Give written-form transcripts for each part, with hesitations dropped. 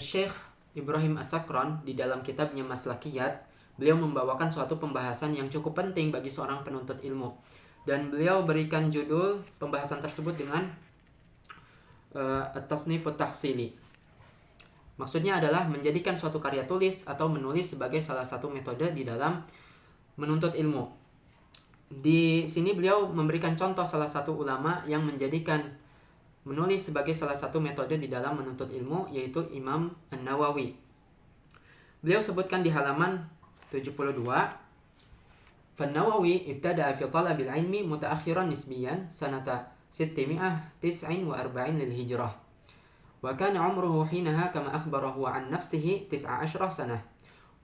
Syekh Ibrahim As-Sakran di dalam kitabnya Maslakiyat, beliau membawakan suatu pembahasan yang cukup penting bagi seorang penuntut ilmu. Dan beliau berikan judul pembahasan tersebut dengan At-Tasnifut Tahsili. Maksudnya adalah menjadikan suatu karya tulis atau menulis sebagai salah satu metode di dalam menuntut ilmu. Di sini beliau memberikan contoh salah satu ulama yang menjadikan menulis sebagai salah satu metode di dalam menuntut ilmu, yaitu Imam An-Nawawi. Beliau sebutkan di halaman 72, "Fan-Nawawi ibtada'a fi talabil ilmi mutaakhiran nisbiyan sanata 649 lil hijrah. Wa kana umruhu hinaha kama akhbarahu an nafsihi 19 sanah.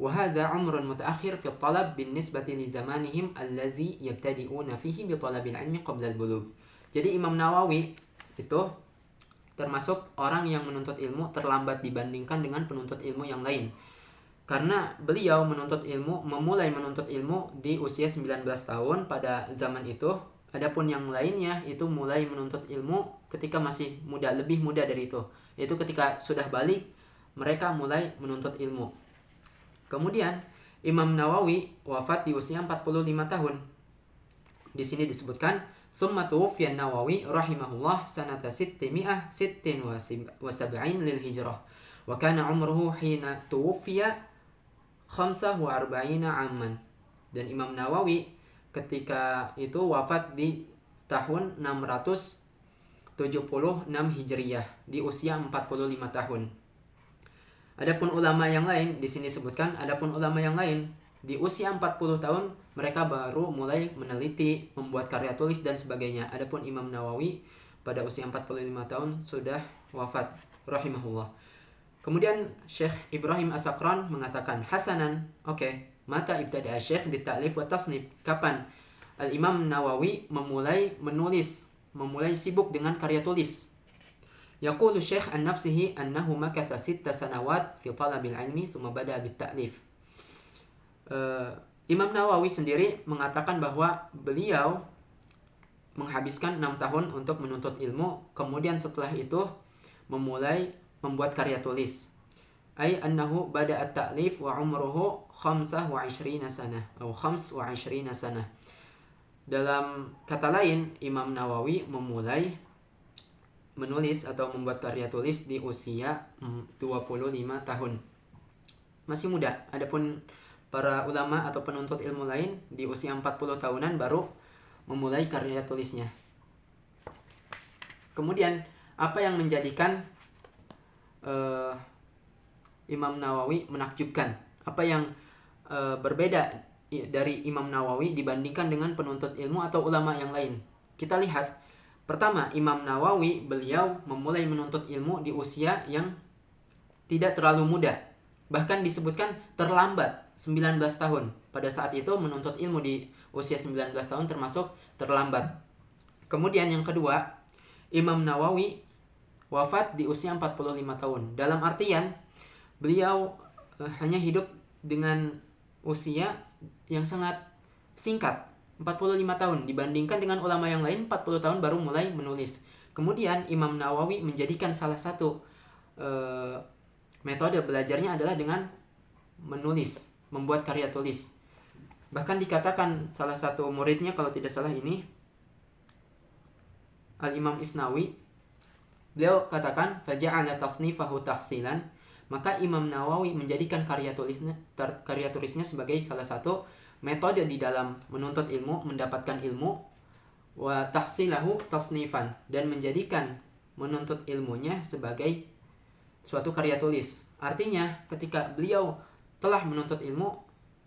Wa hadha umrun mutaakhir fi talab binisbati li zamanihim allazi yabtadi'una fihi bi talabil ilmi qabla al-bulugh." Jadi Imam Nawawi itu termasuk orang yang menuntut ilmu terlambat dibandingkan dengan penuntut ilmu yang lain. Karena beliau memulai menuntut ilmu di usia 19 tahun pada zaman itu. Adapun yang lainnya itu mulai menuntut ilmu ketika masih muda, lebih muda dari itu. Yaitu ketika sudah balik, mereka mulai menuntut ilmu. Kemudian Imam Nawawi wafat di usia 45 tahun. Di sini disebutkan, "Tsumma tuwuffiya Nawawi rahimahullah sanata 676 lil hijrah. Wa kana umruhu hina tuwuffiya 45 amman." Dan Imam Nawawi ketika itu wafat di tahun 676 Hijriyah di usia 45 tahun. Adapun ulama yang lain di sini sebutkan, adapun ulama yang lain di usia 40 tahun mereka baru mulai meneliti, membuat karya tulis dan sebagainya. Adapun Imam Nawawi pada usia 45 tahun sudah wafat rahimahullah. Kemudian Syekh Ibrahim As-Sakran mengatakan, "Hasanan, oke. Mata ibtada'a Syekh bitta'lif wa tasnif." Kapan Al-Imam Nawawi mulai sibuk dengan karya tulis? Yaqulu Syekh an nafsihi annahu makatha 6 sanawat fi talabil ilmi thumma bada'a bit-ta'lif. Imam Nawawi sendiri mengatakan bahwa beliau menghabiskan 6 tahun untuk menuntut ilmu, kemudian setelah itu memulai membuat karya tulis. Ay annahu bada'a at-ta'lif wa umruhu 25 sanah atau 25 sanah. Dalam kata lain, Imam Nawawi memulai menulis atau membuat karya tulis di usia 25 tahun. Masih muda. Adapun para ulama atau penuntut ilmu lain di usia 40 tahunan baru memulai karya tulisnya. Kemudian apa yang menjadikan Imam Nawawi menakjubkan? Apa yang berbeda dari Imam Nawawi dibandingkan dengan penuntut ilmu atau ulama yang lain? Kita lihat, pertama, Imam Nawawi beliau memulai menuntut ilmu di usia yang tidak terlalu muda. Bahkan disebutkan terlambat 19 tahun. Pada saat itu menuntut ilmu di usia 19 tahun termasuk terlambat. Kemudian yang kedua, Imam Nawawi wafat di usia 45 tahun. Dalam artian beliau hanya hidup dengan usia yang sangat singkat, 45 tahun, dibandingkan dengan ulama yang lain 40 tahun baru mulai menulis. Kemudian Imam Nawawi menjadikan salah satu metode belajarnya adalah dengan menulis, membuat karya tulis. Bahkan dikatakan salah satu muridnya, kalau tidak salah ini Al-Imam Isnawi, beliau katakan, "Faja'ala tasnifahu tahsilan." Maka Imam Nawawi menjadikan karya tulisnya sebagai salah satu metode di dalam menuntut ilmu, mendapatkan ilmu, wa tahsilahu tasnifan, dan menjadikan menuntut ilmunya sebagai suatu karya tulis. Artinya ketika beliau telah menuntut ilmu,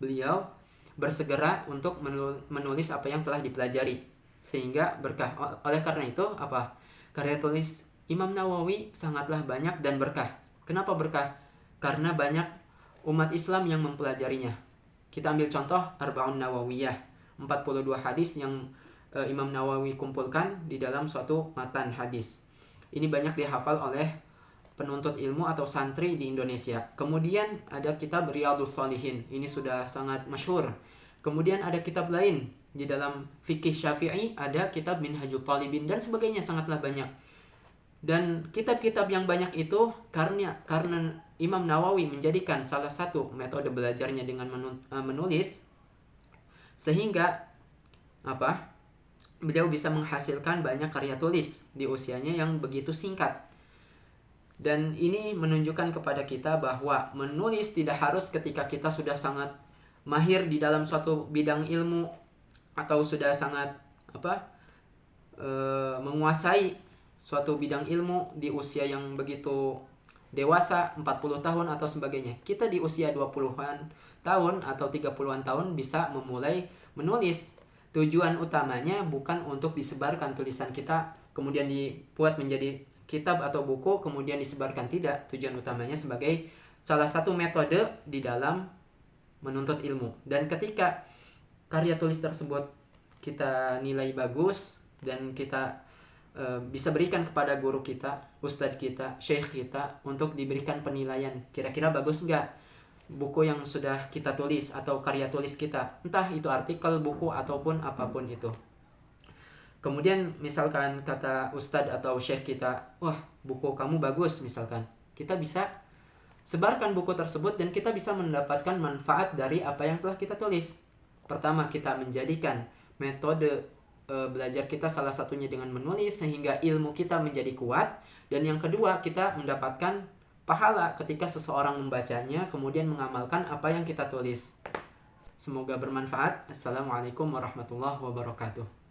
beliau bersegera untuk menulis apa yang telah dipelajari sehingga berkah. Oleh karena itu karya tulis Imam Nawawi sangatlah banyak dan berkah. Kenapa berkah? Karena banyak umat Islam yang mempelajarinya. Kita ambil contoh Arba'un Nawawiyah, 42 hadis yang Imam Nawawi kumpulkan di dalam suatu matan hadis. Ini banyak dihafal oleh penuntut ilmu atau santri di Indonesia. Kemudian ada kitab Riyadhus Shalihin, ini sudah sangat masyhur. Kemudian ada kitab lain di dalam fikih Syafi'i, ada kitab Minhajul Talibin dan sebagainya, sangatlah banyak. Dan kitab-kitab yang banyak itu karena Imam Nawawi menjadikan salah satu metode belajarnya dengan menulis, sehingga beliau bisa menghasilkan banyak karya tulis di usianya yang begitu singkat. Dan ini menunjukkan kepada kita bahwa menulis tidak harus ketika kita sudah sangat mahir di dalam suatu bidang ilmu atau sudah sangat menguasai suatu bidang ilmu di usia yang begitu dewasa, 40 tahun atau sebagainya. Kita di usia 20-an tahun atau 30-an tahun bisa memulai menulis. Tujuan utamanya bukan untuk disebarkan tulisan kita kemudian dibuat menjadi kitab atau buku kemudian disebarkan, tidak. Tujuan utamanya sebagai salah satu metode di dalam menuntut ilmu. Dan ketika karya tulis tersebut kita nilai bagus dan kita bisa berikan kepada guru kita, ustadz kita, syekh kita untuk diberikan penilaian, kira-kira bagus nggak buku yang sudah kita tulis atau karya tulis kita, entah itu artikel, buku, ataupun apapun itu. Kemudian misalkan kata ustadz atau syekh kita, wah buku kamu bagus misalkan, kita bisa sebarkan buku tersebut dan kita bisa mendapatkan manfaat dari apa yang telah kita tulis. Pertama, kita menjadikan metode belajar kita salah satunya dengan menulis sehingga ilmu kita menjadi kuat. Dan yang kedua, kita mendapatkan pahala ketika seseorang membacanya kemudian mengamalkan apa yang kita tulis. Semoga bermanfaat. Assalamualaikum warahmatullahi wabarakatuh.